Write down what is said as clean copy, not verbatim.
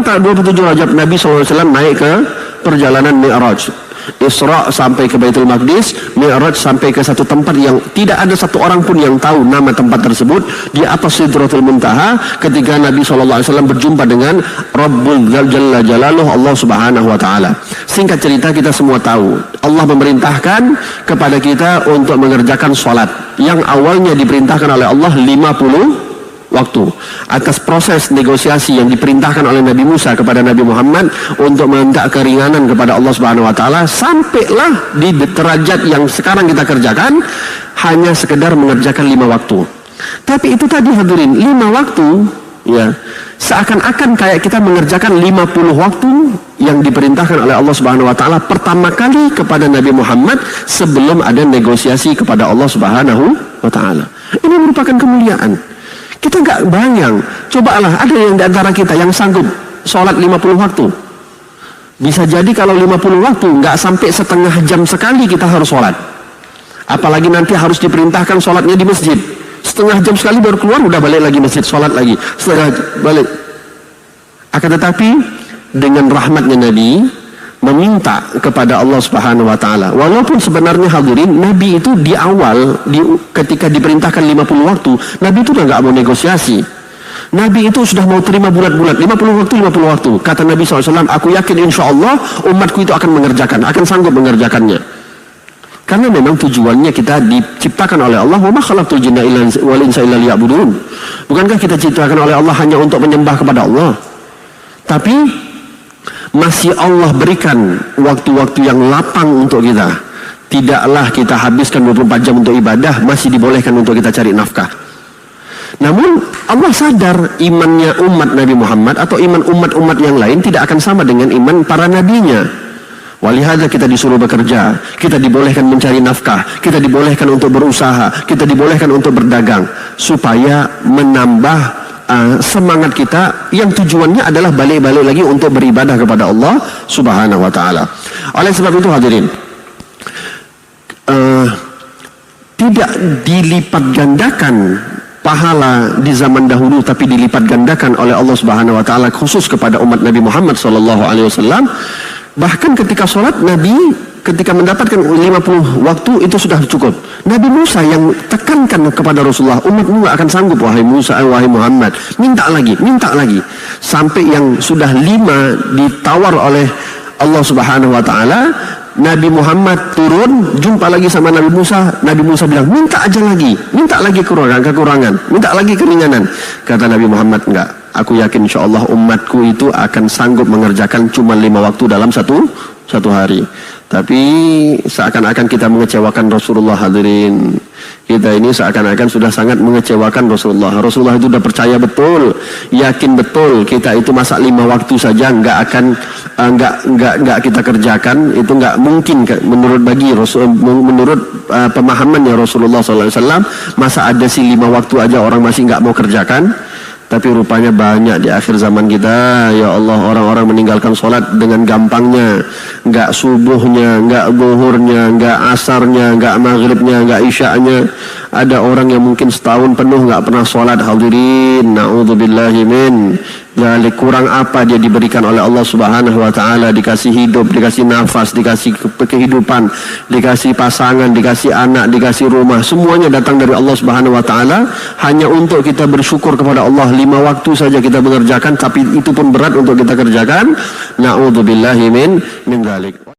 malam 27 Rajab Nabi SAW naik ke perjalanan Mi'raj. Isra sampai ke Baitul Maqdis, Mi'raj sampai ke satu tempat yang tidak ada satu orang pun yang tahu nama tempat tersebut, di atas Sidratul Muntaha, ketika Nabi SAW berjumpa dengan Rabbul Jalla Jalaluh, Allah Subhanahu wa Ta'ala. Singkat cerita, kita semua tahu Allah memerintahkan kepada kita untuk mengerjakan sholat yang awalnya diperintahkan oleh Allah 50 waktu. Atas proses negosiasi yang diperintahkan oleh Nabi Musa kepada Nabi Muhammad untuk meminta keringanan kepada Allah Subhanahu wa Ta'ala, sampailah di derajat yang sekarang kita kerjakan hanya sekedar mengerjakan 5 waktu. Tapi itu tadi hadirin, 5 waktu ya, seakan-akan kayak kita mengerjakan 50 waktu yang diperintahkan oleh Allah Subhanahu wa Ta'ala pertama kali kepada Nabi Muhammad sebelum ada negosiasi kepada Allah Subhanahu wa Ta'ala. Ini merupakan kemuliaan. Kita nggak bayang, cobalah ada yang di antara kita yang sanggup sholat 50 waktu. Bisa jadi kalau 50 waktu nggak sampai setengah jam sekali kita harus sholat. Apalagi nanti harus diperintahkan sholatnya di masjid. Setengah jam sekali baru keluar, udah balik lagi masjid, sholat lagi. Setengah balik. Akan tetapi dengan rahmatnya Nabi meminta kepada Allah Subhanahu wa Ta'ala. Walaupun sebenarnya hadirin, Nabi itu di awal ketika diperintahkan 50 waktu, Nabi itu udah nggak mau negosiasi. Nabi itu sudah mau terima bulat-bulat 50 waktu. Kata Nabi SAW, aku yakin insya Allah umatku itu akan mengerjakan, akan sanggup mengerjakannya. Karena memang tujuannya kita diciptakan oleh Allah. Wa ma khalaqtul jinna wal insa illa liya'budun. Bukankah kita diciptakan oleh Allah hanya untuk menyembah kepada Allah? Tapi masih Allah berikan waktu-waktu yang lapang untuk kita. Tidaklah kita habiskan 24 jam untuk ibadah, masih dibolehkan untuk kita cari nafkah. Namun Allah sadar imannya umat Nabi Muhammad atau iman umat-umat yang lain tidak akan sama dengan iman para nabinya. Walihada kita disuruh bekerja, kita dibolehkan mencari nafkah, kita dibolehkan untuk berusaha, kita dibolehkan untuk berdagang, supaya menambah semangat kita yang tujuannya adalah balik-balik lagi untuk beribadah kepada Allah Subhanahu wa Ta'ala. Oleh sebab itu hadirin, tidak dilipat gandakan pahala di zaman dahulu, tapi dilipat gandakan oleh Allah Subhanahu wa Ta'ala khusus kepada umat Nabi Muhammad SAW. Bahkan ketika sholat, Nabi ketika mendapatkan 50 waktu itu sudah cukup. Nabi Musa yang tekankan kepada Rasulullah, umatmu gak akan sanggup wahai Musa, wahai Muhammad, minta lagi. Sampai yang sudah 5 ditawar oleh Allah Subhanahu wa Ta'ala. Nabi Muhammad turun, jumpa lagi sama Nabi Musa. Nabi Musa bilang, minta lagi kekurangan, minta lagi keringanan. Kata Nabi Muhammad, enggak, aku yakin insya Allah umatku itu akan sanggup mengerjakan cuma 5 waktu dalam satu hari. Tapi seakan-akan kita mengecewakan Rasulullah hadirin. Kita ini seakan-akan sudah sangat mengecewakan Rasulullah. Rasulullah itu sudah percaya betul, yakin betul kita itu masa 5 waktu saja nggak kita kerjakan. Itu nggak mungkin menurut pemahamannya Rasulullah SAW. Masa ada sih 5 waktu aja orang masih nggak mau kerjakan. Tapi rupanya banyak di akhir zaman kita, ya Allah, orang-orang meninggalkan sholat dengan gampangnya. Enggak subuhnya, enggak zuhurnya, enggak asarnya, enggak maghribnya, enggak isya'nya. Ada orang yang mungkin setahun penuh enggak pernah sholat hadirin. Na'udzubillahi min dzalik. Kurang apa dia diberikan oleh Allah Subhanahu wa Ta'ala? Dikasih hidup, dikasih nafas, dikasih kehidupan, dikasih pasangan, dikasih anak, dikasih rumah. Semuanya datang dari Allah Subhanahu wa Ta'ala hanya untuk kita bersyukur kepada Allah. 5 waktu saja kita mengerjakan, tapi itu pun berat untuk kita kerjakan. Na'udzubillahi min dzalik.